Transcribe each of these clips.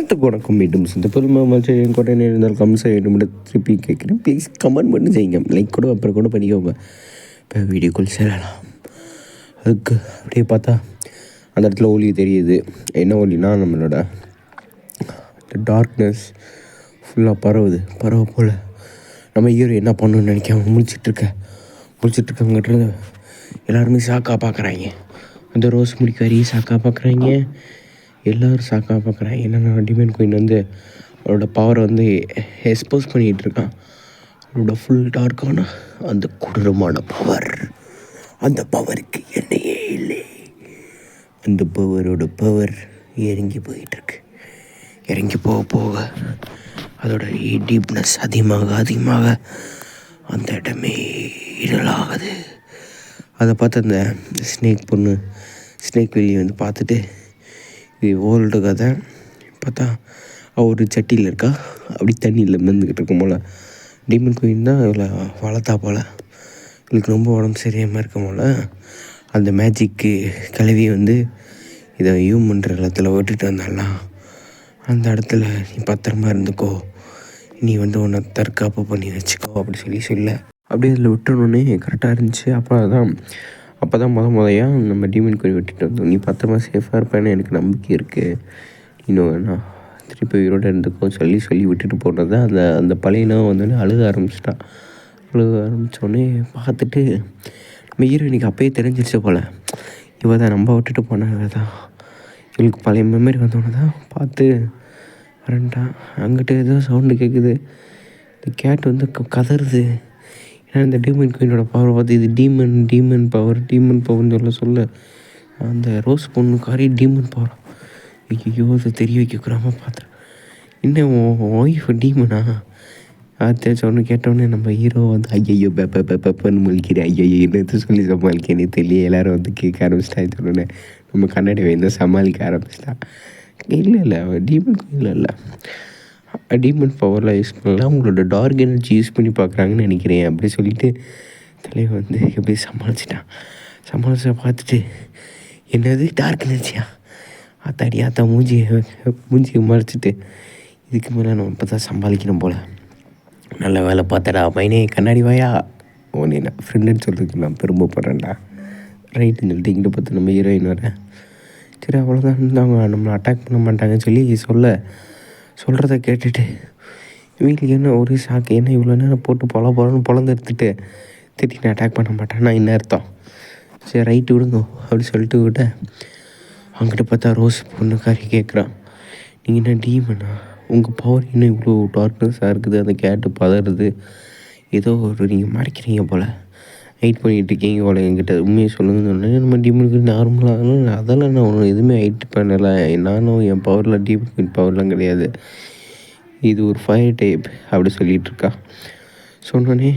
அனைத்துக்கு வணக்கம். மீண்டும் இந்த பெருமாள் செய்யும் கூட இருந்தால் கமெண்ட் செய்ய வேண்டும் திருப்பி கேட்குறேன். ப்ளீஸ் கமெண்ட் பண்ணி செய்யுங்க. லைக் கூட அப்புறம் கூட பண்ணிக்கோங்க. இப்போ வீடியோக்குள் செல்லலாம். அதுக்கு அப்படியே பார்த்தா அந்த இடத்துல ஒளி தெரியுது. என்ன ஒளினா நம்மளோட டார்க்னஸ் ஃபுல்லாக பரவ போல் நம்ம ஹீரோ என்ன பண்ணணும்னு நினைக்காம முழிச்சிட்ருக்கவங்கன்றது எல்லாருமே சாக்காக பார்க்குறாங்க. அந்த ரோஸ் முடிக்காரி சாக்காக பார்க்குறாங்க. எல்லோரும் சாக்காக பார்க்குறாங்க. என்னென்னா டிமன் குயின் வந்து அவரோட பவரை வந்து எக்ஸ்போஸ் பண்ணிகிட்டு இருக்கான். அவரோட ஃபுல் டார்க்கான அந்த கொடூரமான பவர். அந்த பவருக்கு என்னையே இல்லை. அந்த பவர் இறங்கி போயிட்டுருக்கு. இறங்கி போக அதோட டீப்னஸ் அதிகமாக அந்த இடமே இருளாகுது. அதை பார்த்து அந்த ஸ்னேக் வெளியே வந்து பார்த்துட்டு இது ஓல்டு கதை பார்த்தா ஒரு சட்டியில் இருக்கா, அப்படி தண்ணியில் மிதந்துக்கிட்டு இருக்கும் போல். டீமன் குயின் தான் இவளை வளர்த்தா போல். இவளுக்கு ரொம்ப உடம்பு சரியாமல் இருக்கும் போல். அந்த மேஜிக்கு கலவியை வந்து இதை ஹியூமன்ற இடத்துல விட்டுட்டு வந்தாலாம். அந்த இடத்துல நீ பத்திரமா இருந்துக்கோ, நீ வந்து உன்னை தற்காப்பு பண்ணி வச்சுக்கோ அப்படி சொல்ல அப்படியே அதில் விட்டுறணுன்னே கரெக்டாக இருந்துச்சு. அப்போ தான் முதையாக நம்ம டீமன் குயின் விட்டுட்டு வந்தோம். நீ பத்திரமா சேஃபாக இருப்பேன்னு எனக்கு நம்பிக்கை இருக்குது, இன்னும் வேணாம் திருப்பி உயிரோடு இருந்துக்கோ சொல்லி விட்டுட்டு போனது தான் அந்த பழையனா வந்தோடனே அழுக ஆரம்பித்தோடனே பார்த்துட்டு நம்ம ஹீரோ எனக்கு அப்போயே தெரிஞ்சிருச்சு போல். இவ தான் நம்ம விட்டுட்டு போனவ தான். இவளுக்கு பழைய மெமரி வந்தோடனே தான் பார்த்து வரண்டான். அங்கிட்ட ஏதோ சவுண்டு கேட்குது. இந்த கேட் வந்து கதறுது. ஏன்னா இந்த டீமன் குயினோட பவர் பார்த்து இது டீமன் பவர்னு சொல்ல அந்த ரோஸ் பொண்ணுக்காரி டீமன் பவர். ஐயோ அதை தெரிய வைக்கிறாம பார்த்துறேன். இன்னும் ஒய்ஃப் டீமனா அது சொன்ன கேட்டோடனே நம்ம ஹீரோ வந்து ஐயோ பெப்பன்னு முழிக்கிறேன். ஐயோ என்னது சொல்லி சமாளிக்கனே தெரியல. எல்லோரும் வந்து கேட்க ஆரம்பிச்சிட்டா. சொன்னோன்னே நம்ம கண்ணாடி வந்து சமாளிக்க ஆரம்பிச்சிட்டா. இல்லை டீமன் குயின் இல்லை, டீமன் பவரில் யூஸ் பண்ணலாம், உங்களோட டார்க் எனர்ஜி யூஸ் பண்ணி பார்க்குறாங்கன்னு நினைக்கிறேன் அப்படி சொல்லிவிட்டு தலைவர் வந்து எப்படி சமாளிச்சா பார்த்துட்டு என்னது டார்க் எனர்ஜியா ஆத்தா மூஞ்சியை மறைச்சிட்டு இதுக்கு மேலே நம்ம இப்போ தான் சமாளிக்கணும் போல். நல்ல வேலை பார்த்தடா மைனே, கண்ணாடி வாயா, உன்னை நான் ஃப்ரெண்டுன்னு சொல்கிறதுக்கு நான் பெருமைப்படுறேன்டா ரைட்டுன்னு சொல்லிட்டு இங்கிட்ட பார்த்து நம்ம ஹீரோயின் வரேன். சரி அவ்வளோதான், அவங்க நம்மளை அட்டாக் பண்ண மாட்டாங்கன்னு சொல்லி சொல்கிறத கேட்டுட்டு இவங்களுக்கு என்ன ஒரு ஷாக்கு. என்ன இவ்வளோ நேரம் போட்டு பொழந்து எடுத்துட்டு திடீர்னு அட்டாக் பண்ண மாட்டான்னா என்ன அர்த்தம். சரி ரைட்டு விடுங்க அப்படி சொல்லிட்டு விட்டேன். அவங்ககிட்ட பார்த்தா ரோஸ் பொண்ணுக்காரி கேட்குறான், நீங்கள் என்ன டீமனா, உங்கள் பவர் என்ன இவ்வளோ டார்க்னஸாக இருக்குது, அந்த கேட்டு பதறது, ஏதோ நீங்கள் மறைக்கிறீங்க போல், ஹைட் பண்ணிகிட்டு இருக்கீங்க போல், என்கிட்ட உண்மையை சொல்லுங்கன்னு சொன்னேன். நம்ம டீமனுக்கு நார்மலாக அதெல்லாம் நான் ஒன்று எதுவுமே ஹைட் பண்ணலை, நானும் என் பவரில் டீமன் பவர்லாம் கிடையாது, இது ஒரு ஃபயர் டைப் அப்படி சொல்லிகிட்ருக்கா. சொன்னோன்னே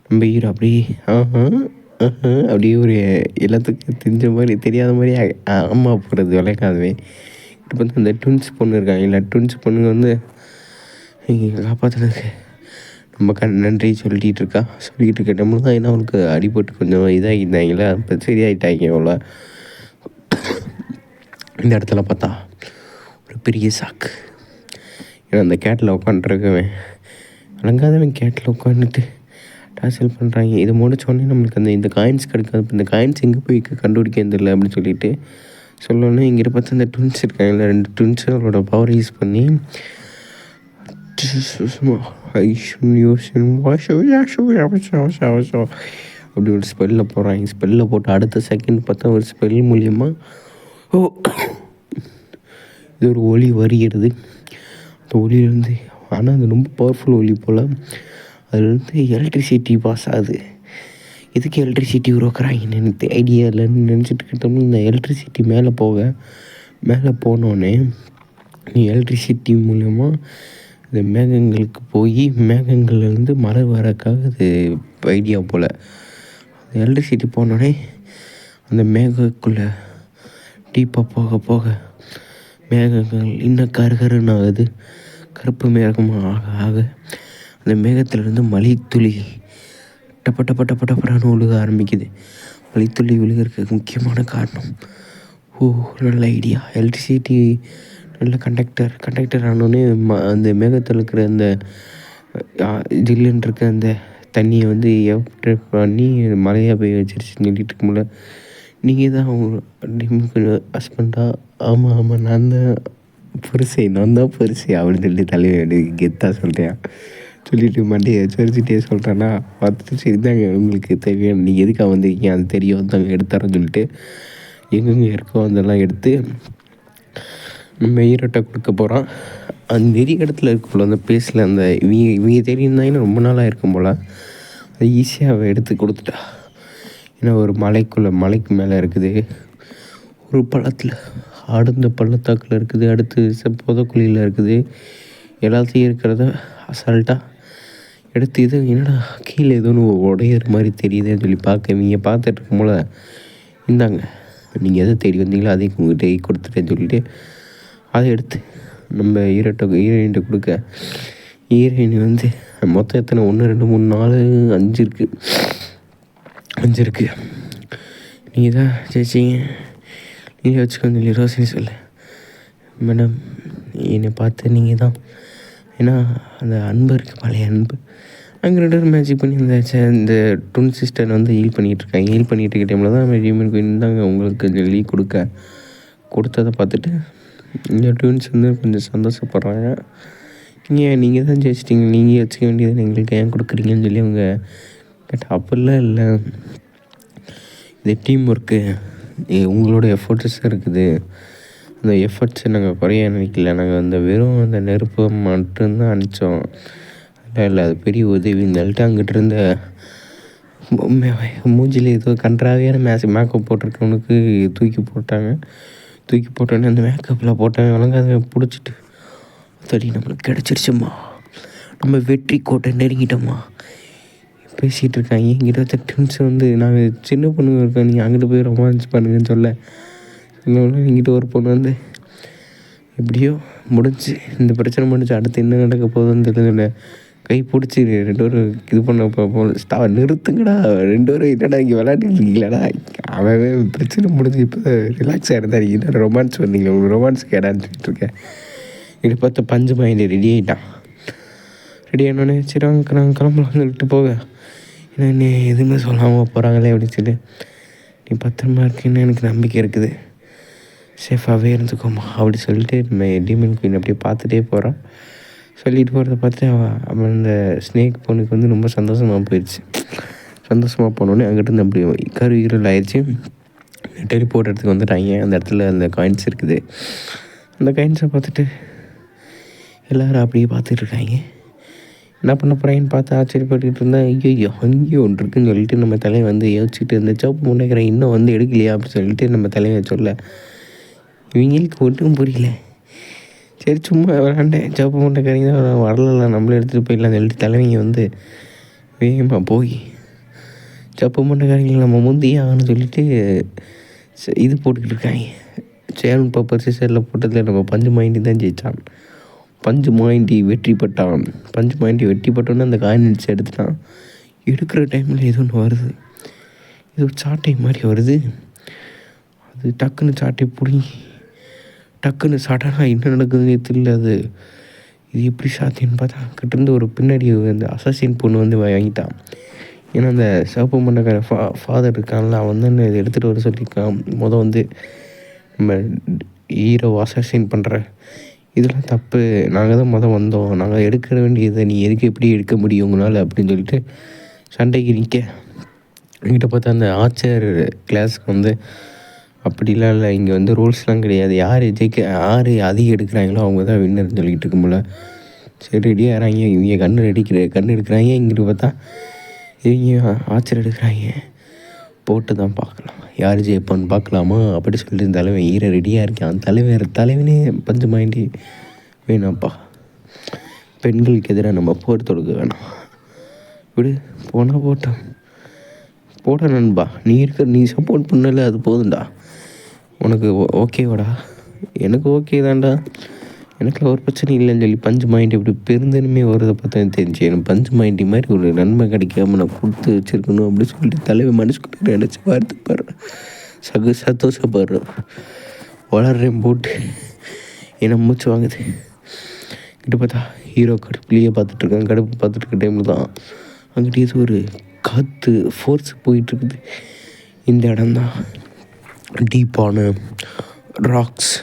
நம்ம ஹீரோ அப்படியே அப்படியே ஒரு எல்லாத்துக்கும் தெரிஞ்ச மாதிரி தெரியாத மாதிரி அம்மா போகிறது விளக்காதவே. இப்போ வந்து அந்த ட்வின்ஸ் பொண்ணு இருக்காங்க இல்லை, ட்வின்ஸ் பொண்ணுங்க வந்து இங்கே காப்பாற்றுனதுக்கு நம்ம நன்றி சொல்லிகிட்டு இருக்க நம்மளும் தான். ஏன்னா அவனுக்கு அடிபட்டு கொஞ்சம் இதாகிட்டாங்களே, இப்போ சரியாயிட்டாங்க அவ்வளோ. இந்த இடத்துல பார்த்தா ஒரு பெரிய சாக்கு. ஏன்னா அந்த கேட்டில் உட்காந்துருக்கவன் அலங்காதவன் கேட்டில் உட்காந்துட்டு டார்ச்சர் பண்ணுறாங்க. இதை முடிச்சோடனே நம்மளுக்கு இந்த காயின்ஸ் கிடைக்காது. இப்போ இந்த காயின்ஸ் எங்கே போய் கண்டுபிடிக்க தெரியல அப்படின்னு சொல்லிட்டு சொல்லணும்னா இங்கிட்ட பார்த்து அந்த ட்வின்ஸ் இருக்காங்கல்ல, 2 ட்வின்ஸு அவரோட பவர் யூஸ் பண்ணி அப்படி ஒரு ஸ்பெல்லில் போடுறாங்க. ஸ்பெல்லில் போட்டு அடுத்த செகண்ட் பார்த்தா ஒரு ஸ்பெல் மூலியமாக இது ஒரு ஒளி வருகிறது. அந்த ஒளியிலேருந்து, ஆனால் அது ரொம்ப பவர்ஃபுல் ஒளி போல், அதுலேருந்து எலக்ட்ரிசிட்டி பாஸ் ஆகுது. எதுக்கு எலக்ட்ரிசிட்டி உருவாக்குறாங்கன்னு எனக்கு ஐடியா இல்லைன்னு நினச்சிட்டு கிட்டோம்னா இந்த எலக்ட்ரிசிட்டி மேலே போனோடனே எலக்ட்ரிசிட்டி மூலயமா இந்த மேகங்களுக்கு போய் மேகங்கள்லேருந்து மழை வரக்காக அது ஐடியா போல். எலக்ட்ரிசிட்டி போனோடனே அந்த மேகக்குள்ளே டீப்பாக போக மேகங்கள் இன்னும் கருன்னு ஆகுது. கருப்பு மேகமாக ஆக அந்த மேகத்திலேருந்து மழைத்துளி டப்படான்னு விழுக ஆரம்பிக்குது. மழைத்துளி விழுகிறதுக்கு முக்கியமான காரணம் நல்ல ஐடியா, எலக்ட்ரிசிட்டி நல்ல கண்டக்டர் ஆனோடனே அந்த மேகத்தில் இருக்கிற அந்த ஜில்லுன்னு இருக்க அந்த தண்ணியை வந்து எவாப்ரேட் பண்ணி மழையாக பெய்ய வச்சிருச்சுன்னு சொல்லிட்டு இருக்கும்போல, நீங்கள் தான் அவங்க டிம்முக்கு ஹஸ்பண்டா? ஆமாம் ஆமாம் நான் தான் பெருசு அப்படின்னு சொல்லி தலைவர் கெத்தாக சொல்கிறேன். சொல்லிவிட்டு மண்டையை சரிச்சிட்டே சொல்கிறேன்னா பார்த்துட்டு சரி தாங்க உங்களுக்கு தேவையான நீங்கள் எதுக்காக வந்திருக்கீங்க அது தெரியும் தாங்க எடுத்துறேன்னு சொல்லிட்டு எங்கெங்கே இருக்கோ அதெல்லாம் எடுத்து நம்ம ஈரோட்டை கொடுக்க போகிறோம். அந்த நிறைய இடத்துல இருக்கும் போல் அந்த பிளேஸில் அந்த இவங்க தெரியுந்தாங்கன்னா ரொம்ப நாளாக இருக்கும் போல். அது ஈஸியாக அவள் எடுத்து கொடுத்துட்டா. ஏன்னா ஒரு மலைக்கு மேலே இருக்குது, ஒரு பள்ளத்தில் ஆழ்ந்த பள்ளத்தாக்கில் இருக்குது, அடுத்து புதக்குழியில் இருக்குது, எல்லாத்தையும் இருக்கிறத அசால்ட்டாக எடுத்து இது என்னடா கீழே ஏதோ ஒன்று உடையிற மாதிரி தெரியுதுன்னு சொல்லி இவங்க பார்த்துட்டு இருக்கும் போல், இந்தாங்க நீங்கள் எதை தேடி வந்தீங்களோ அதையும் உங்கள்கிட்ட கொடுத்துட்டேன்னு சொல்லிட்டு அதை எடுத்து நம்ம ஹீரோயின்கிட்ட கொடுக்க, ஹீரோயின் வந்து மொத்தம் எத்தனை 1 2 3 4 5 இருக்குது. நீங்கள் தான் ஜெயிச்சிங்க, நீங்கள் வச்சுக்கோங்க சொல்லி ரோஷினி சொல்ல, மேடம் என்னை பார்த்து நீங்கள் தான், ஏன்னா அந்த அன்பு இருக்குது, பழைய அன்பு. அங்கே 2 பேரும் மேஜிக் பண்ணி இந்த ட்வின் சிஸ்டர் வந்து ஹீல் பண்ணிகிட்டு இருக்க டைமில் தான் ரீமன் குயின் தாங்க உங்களுக்கு சொல்லி கொடுத்ததை பார்த்துட்டு இந்த ட்வின்ஸ் வந்து கொஞ்சம் சந்தோஷப்படுறாங்க. நீங்கள் தான் ஜெயிச்சிட்டிங்க, நீங்கள் வச்சுக்க வேண்டியது எங்களுக்கு ஏன் கொடுக்குறீங்கன்னு சொல்லி அவங்க கேட்டால், அப்படிலாம் இல்லை, இது டீம் ஒர்க்கு, உங்களோட எஃபர்ட்ஸ் இருக்குது, அந்த எஃபர்ட்ஸை நாங்கள் குறைய நினைக்கல, நாங்கள் அந்த வெறும் அந்த நெருப்பை மட்டும்தான் அனுப்பிச்சோம், இல்லை அது பெரிய உதவின்னு சொல்லிட்டு அங்கிட்ட இருந்த மூஞ்சில் ஏதோ கன்றாவியான மேக்கப் போட்டிருக்கவனுக்கு தூக்கி போட்டோன்னே அந்த மேக்கப்பில் போட்டவன் வழங்காதவன் பிடிச்சிட்டு, சரி நம்மளுக்கு கிடச்சிருச்சும்மா, நம்ம வெற்றி கோட்டை நெருங்கிட்டோம்மா பேசிகிட்டு இருக்காங்க. எங்கிட்ட ட்வின்ஸ் வந்து நாங்கள் சின்ன பொண்ணுங்க இருக்கோம், நீங்கள் அங்கிட்டு போய் ரொமான்ஸ் பண்ணுங்கன்னு சொல்ல எங்கிட்ட ஒரு பொண்ணு வந்து எப்படியோ முடிஞ்சு இந்த பிரச்சனை முடிஞ்சு அடுத்து என்ன நடக்க போகுதுன்னு தெரியல, கை பிடிச்சி 2 பேரும் இது பண்ண நிறுத்துங்கடா, 2 பேரும் என்னடா இங்கே விளையாண்டுருக்கீங்களாடா, அவன் பிரச்சனை முடிஞ்சு இப்போ ரிலாக்ஸாக இருந்தால் நீங்கள் என்ன ரொமான்ஸ் பண்ணீங்க, உங்களுக்கு ரொமான்ஸ் கேடான்னு சொல்லிட்டு இருக்கேன். இப்படி பார்த்து பஞ்சு மைண்ட் ரெடி ஆனோடனே சரி நாங்கள் கிளம்பலாம் சொல்லிட்டு போக, ஏன்னா நீ எதுவுமே சொல்லாமல் போகிறாங்களே அப்படின்னு சொல்லி, நீ பத்திரமா இருக்குன்னு எனக்கு நம்பிக்கை இருக்குது, சேஃபாகவே இருந்துக்கோமா அப்படி சொல்லிட்டு நம்ம டீமன் குயின் அப்படியே பார்த்துட்டே போகிறான். சொல்லிட்டு போகிறத பார்த்து அவன் அந்த ஸ்னேக் பொண்ணுக்கு வந்து ரொம்ப சந்தோஷமாக போயிடுச்சு. சந்தோஷமாக போனோடனே அங்கிட்டிருந்து அப்படி கருவிகள் ஆயிடுச்சு. டெலிபோர்ட் இடத்துக்கு வந்துட்டாங்க. அந்த இடத்துல அந்த காயின்ஸ் இருக்குது. அந்த காயின்ஸை பார்த்துட்டு எல்லோரும் அப்படியே பார்த்துட்ருக்காங்க. என்ன பண்ண போகிறாங்கன்னு பார்த்து ஆச்சரியப்பட்டுக்கிட்டு இருந்தேன். ஐயோ அங்கேயும் ஒன்று இருக்குன்னு சொல்லிட்டு நம்ம தலையை வந்து யோசிச்சுட்டு இருந்த சோப்பு முன்னேக்கிறேன் இன்னும் வந்து எடுக்கலையா அப்படின்னு சொல்லிட்டு நம்ம தலையை சொல்ல, இவங்களுக்கு ஒன்றும் புரியல. சரி சும்மா விளாண்டேன், சோப்பு முட்டைக்காரங்க தான் வரலாம், நம்மளே எடுத்துகிட்டு போயிடலாம் சொல்லிட்டு தலைவங்க வந்து வேகமாக போய் சோப்பு முட்டைக்காரங்களை நம்ம முந்தியே ஆகணும்னு சொல்லிட்டு இது போட்டுக்கிட்டு இருக்காங்க. சேவன் பாப்பர் சீசரில் போட்டதில் நம்ம பஞ்சு மாயிண்டி தான் ஜெயித்தான். பஞ்சு மாயிண்டி வெற்றி பெட்டோன்னு அந்த காயின் அடிச்சு எடுத்துட்டான். எடுக்கிற டைமில் ஏதோ ஒன்று வருது, ஏதோ சாட்டை மாதிரி வருது. அது டக்குன்னு சாட்டை பிடிங்கி டக்குன்னு சடனாக என்ன நடக்குதுன்னு தெரியல. அது இது எப்படி சாத்தியன்னு பார்த்தா கிட்டேருந்து ஒரு பின்னாடி அந்த அசாசின் பொண்ணு வந்து வாங்கிட்டான். ஏன்னா அந்த சிவப்பு மண்டக்கார ஃபாதர் இருக்கான்ல, அவன் வந்து இதை எடுத்துகிட்டு வர சொல்லியிருக்கான். வந்து நம்ம ஹீரோ அசாசின் பண்ணுற இதெல்லாம் தப்பு, நாங்கள் தான் வந்தோம், நாங்கள் எடுக்க வேண்டியதை நீ எதுக்கு எப்படி எடுக்க முடியும் உங்களால் அப்படின்னு சொல்லிட்டு சண்டைக்கு நிற்க, என்கிட்ட பார்த்தா அந்த ஆச்சர் கிளாஸுக்கு வந்து அப்படிலாம் இல்லை, இங்கே வந்து ரூல்ஸ்லாம் கிடையாது, யார் அதிகம் எடுக்கிறாங்களோ அவங்க தான் வின்னர்னு சொல்லிக்கிட்டு இருக்கும்போல. சரி ரெடியாக இறாங்க, இவங்க கண் எடுக்கிறாங்க. இங்கிட்டு பார்த்தா இவங்க ஆச்சர் எடுக்கிறாங்க. போட்டு தான் பார்க்கலாம், யார் ஜெயிப்பான்னு பார்க்கலாமா அப்படி சொல்லிட்டு தலைவன் ஈர ரெடியாக இருக்கான். தலைவனே பஞ்சு மாயிண்டி வேணாம்ப்பா, பெண்களுக்கு எதிராக நம்ம போர் தொடுக்க வேணாம், விடு போனால் போட நண்பா, நீ சப்போர்ட் பண்ணல அது போதும்டா, உனக்கு ஓகேவாடா, எனக்கு ஓகே தான்டா, எனக்குலாம் ஒரு பிரச்சனை இல்லைன்னு சொல்லி பஞ்சு மாயிண்டி இப்படி பெருந்தன்மே வருதை பார்த்தா தெரிஞ்சு எனக்கு பஞ்சு மாயிண்டி மாதிரி ஒரு நன்மை கிடைக்காம நான் கொடுத்து வச்சுருக்கணும் அப்படின்னு சொல்லிட்டு தலைவர் மனுஷுக்குள்ள நினச்சி வருத்தப்படுறேன், சந்தோஷப்படுறேன், வளர்றேன் போட்டு என்ன மூச்சு வாங்குது. கிட்ட பார்த்தா ஹீரோ கடுப்புலேயே பார்த்துட்ருக்காங்க. கடுப்பு பார்த்துட்ருக்க டைமில் தான் அங்கிட்ட ஏதோ ஒரு காற்று ஃபோர்ஸ் போயிட்டுருக்குது. இந்த இடம்தான் டீப்பான ராக்ஸ்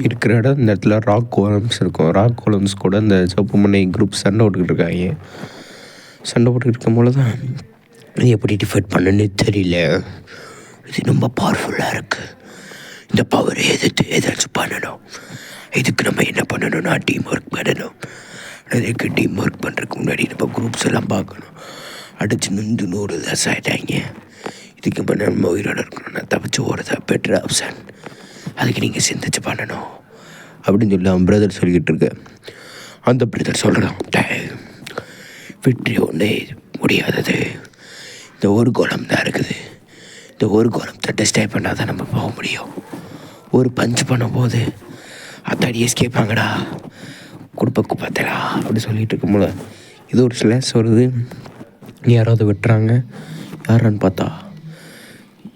இருக்கிற இடம். இந்த இடத்துல ராக் கோலம்ஸ் இருக்கும். ராக் கோலம்ஸ் கூட இந்த சிவப்பு மண்ணை குரூப் சண்டை போட்டுக்கிட்டு இருக்காங்க. சண்டை போட்டுக்கிட்டு இருக்கும் போது தான் எப்படி டிஃபைட் பண்ணுன்னு தெரியல. இது ரொம்ப பவர்ஃபுல்லாக இருக்குது. இந்த பவரை எதிர்த்து ஏதாச்சும் பண்ணணும். இதுக்கு நம்ம என்ன பண்ணணும்னா டீம் ஒர்க் பண்ணணும். அதுக்கு டீம் ஒர்க் பண்ணுறதுக்கு முன்னாடி நம்ம குரூப்ஸ் எல்லாம் பார்க்கணும். அடிச்சு நொந்து 100 தாஸ் ஆகிட்டாங்க. இதுக்கு பண்ண நம்ம உயிரோட இருக்கணும்னா தப்பிச்சு ஓடுறதா பெட்டர் ஆப்ஷன். அதுக்கு நீங்கள் சிந்திச்சு பண்ணணும் அப்படின்னு சொல்லி அவன் பிரதர் சொல்லிக்கிட்டு இருக்க. அந்த பிரதர் சொல்கிறான், வெற்றி ஒன்றே முடியாதது. இந்த ஒரு கோலம் தான் இருக்குது. இந்த ஒரு கோலத்தை டெஸ்டைப் பண்ணால் தான் நம்ம போக முடியும். ஒரு பஞ்ச் பண்ணும் போது அத்தாடி எஸ்கேப்பாங்கடா குடுப்பக்கு பார்த்தடா அப்படி சொல்லிட்டு இருக்கும்போது இது ஒரு ஸ்லாஷ் வருது. யாராவது வெட்டுறாங்க. யாரான்னு பார்த்தா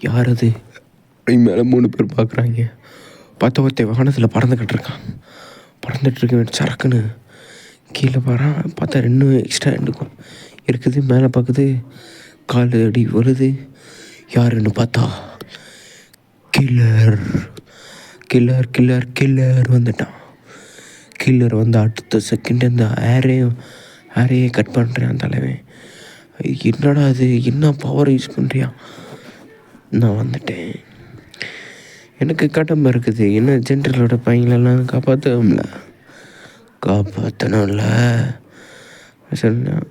யார் அது மேலே 3 பேர் பார்க்குறாங்க. பார்த்தா ஒருத்தன் வாகனத்தில் பறந்துக்கிட்டு இருக்கான். பறந்துட்டுருக்க சரக்குன்னு கீழே பாறான். பார்த்தா 2 எக்ஸ்ட்ரா இருக்குது. மேலே பார்க்குது. கால் அடி வருது. யாருன்னு பார்த்தா கில்லர் கில்லர் கில்லர் கில்லர் வந்துட்டான். கில்லர் வந்து அடுத்த செகண்ட் இந்த ஏரையே கட் பண்ணுறான் தலைவன். என்னடா அது, என்ன பவர் யூஸ் பண்ணுறியா? நான் வந்துட்டேன், எனக்கு கடமை இருக்குது. என்ன ஜென்ரலோட பையங்களெல்லாம் காப்பாற்றணும்ல சொன்னேன்.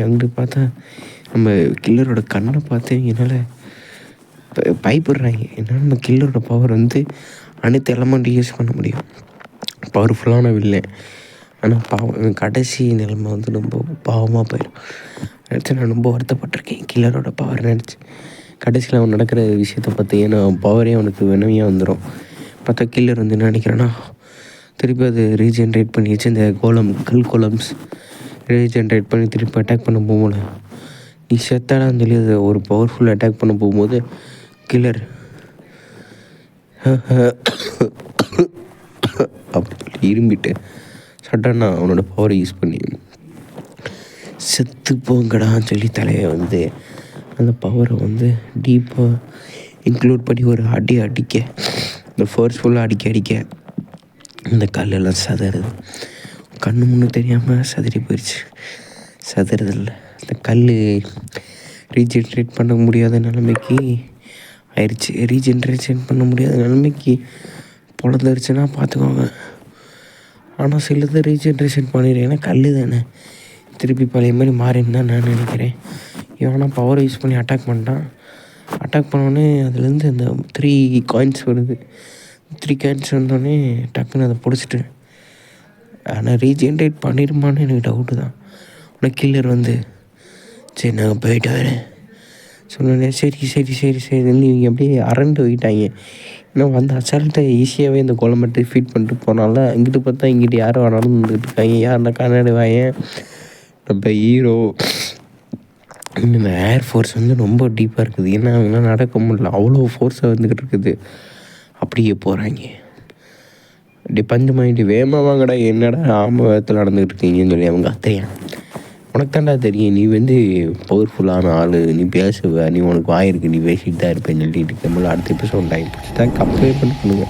அங்கிட்டு பார்த்தா நம்ம கில்லரோட கண்ணை பார்த்து என்னால் பயப்படுறாங்க. என்னால் நம்ம கில்லரோட பவர் வந்து அனைத்து எலமெண்ட்டும் யூஸ் பண்ண முடியும். பவர்ஃபுல்லான வில்லன். ஆனால் பாவம் கடைசி நிலைமை வந்து ரொம்ப பாவமாக போயிடும் நினச்சி நான் ரொம்ப வருத்தப்பட்டிருக்கேன். கில்லரோட பவர் நினச்சி கடைசியில் அவன் நடக்கிற விஷயத்தை பார்த்து ஏன்னா பவரே அவனுக்கு வினவியாக வந்துடும். பார்த்தா கில்லர் வந்து என்ன நினைக்கிறேன்னா திருப்பி அது ரீஜென்ரேட் பண்ணிடுச்சு. இந்த கல் கோலம்ஸ் ரீஜென்ரேட் பண்ணி திருப்பி அட்டாக் பண்ண போகும்போது நீ செத்தாடான்னு சொல்லி அது ஒரு பவர்ஃபுல் அட்டாக் பண்ண போகும்போது கில்லர் அப்படி சொல்லி இரும்பிட்டு சடனாக அவனோட பவரை யூஸ் பண்ணி செத்து போங்கடான்னு சொல்லி தலையை வந்து அந்த பவரை வந்து டீப்பாக இன்க்ளூட் பண்ணி ஒரு அடிக்க இந்த ஃபோர்ஸ்ஃபுல்லாக அடிக்க இந்த கல்லெல்லாம் சதறுது. கண்ணு முன்னு தெரியாமல் சதறி போயிடுச்சு. சதறதில்ல, இந்த கல் ரீஜென்ரேட் பண்ண முடியாத நிலைமைக்கு ஆயிடுச்சு. ரீஜென்ரேஷன் பண்ண முடியாத நிலைமைக்கு பொழந்துருச்சுன்னா பார்த்துக்கோங்க. ஆனால் சிலது ரீஜென்ரேஷன் பண்ணிடுறேன். ஏன்னா கல் தானே திருப்பி பழைய மாதிரி மாறின்னு தான் நான் நினைக்கிறேன். இவனா பவர் யூஸ் பண்ணி அட்டாக் பண்ணிட்டான். அட்டாக் பண்ணோடனே அதுலேருந்து அந்த 3 காயின்ஸ் வருது. 3 காயின்ஸ் வந்தோடனே டக்குன்னு அதை பிடிச்சிட்டு ஆனால் ரீஜென்ரேட் பண்ணிடுமான்னு எனக்கு டவுட்டு தான். ஆனால் கில்லர் வந்து சரி நாங்கள் போயிட்டு வரேன் சொன்னோடனே சரி இவங்க அப்படியே அரண்டு போயிட்டாங்க. ஏன்னா வந்து அசால்ட்டாக ஈஸியாகவே இந்த கோலமெட்டை ஃபீட் பண்ணிட்டு போனால இங்கிட்டு பார்த்தா இங்கிட்டு யாரும் வேணாலும் வந்துட்டு இருக்காங்க. யாருன்னா கண்ணாடி வாயன் நம்ம ஹீரோ. இந்த ஏர்ஃபோர்ஸ் வந்து ரொம்ப டீப்பாக இருக்குது. ஏன்னா அவங்களாம் நடக்க முடியல, அவ்வளோ ஃபோர்ஸாக வந்துக்கிட்டு இருக்குது. அப்படியே போகிறாங்க. அப்படி பஞ்சு மாயிட்டு வேகமாக வாங்கடா, என்னடா வேகத்தில் நடந்துக்கிட்டு இருக்கீங்கன்னு சொல்லி அவங்க அத்தையா உனக்கு தாண்டா தெரியும், நீ வந்து பவர்ஃபுல்லான ஆள், நீ பேசுவ, நீ உனக்கு வாயிருக்கு, நீ பேசிட்டு தான் இருப்பேன்னு சொல்லிட்டு நம்மள அடுத்த எபிசோட் டைம் தான் கம்பேர் பண்ணுங்க.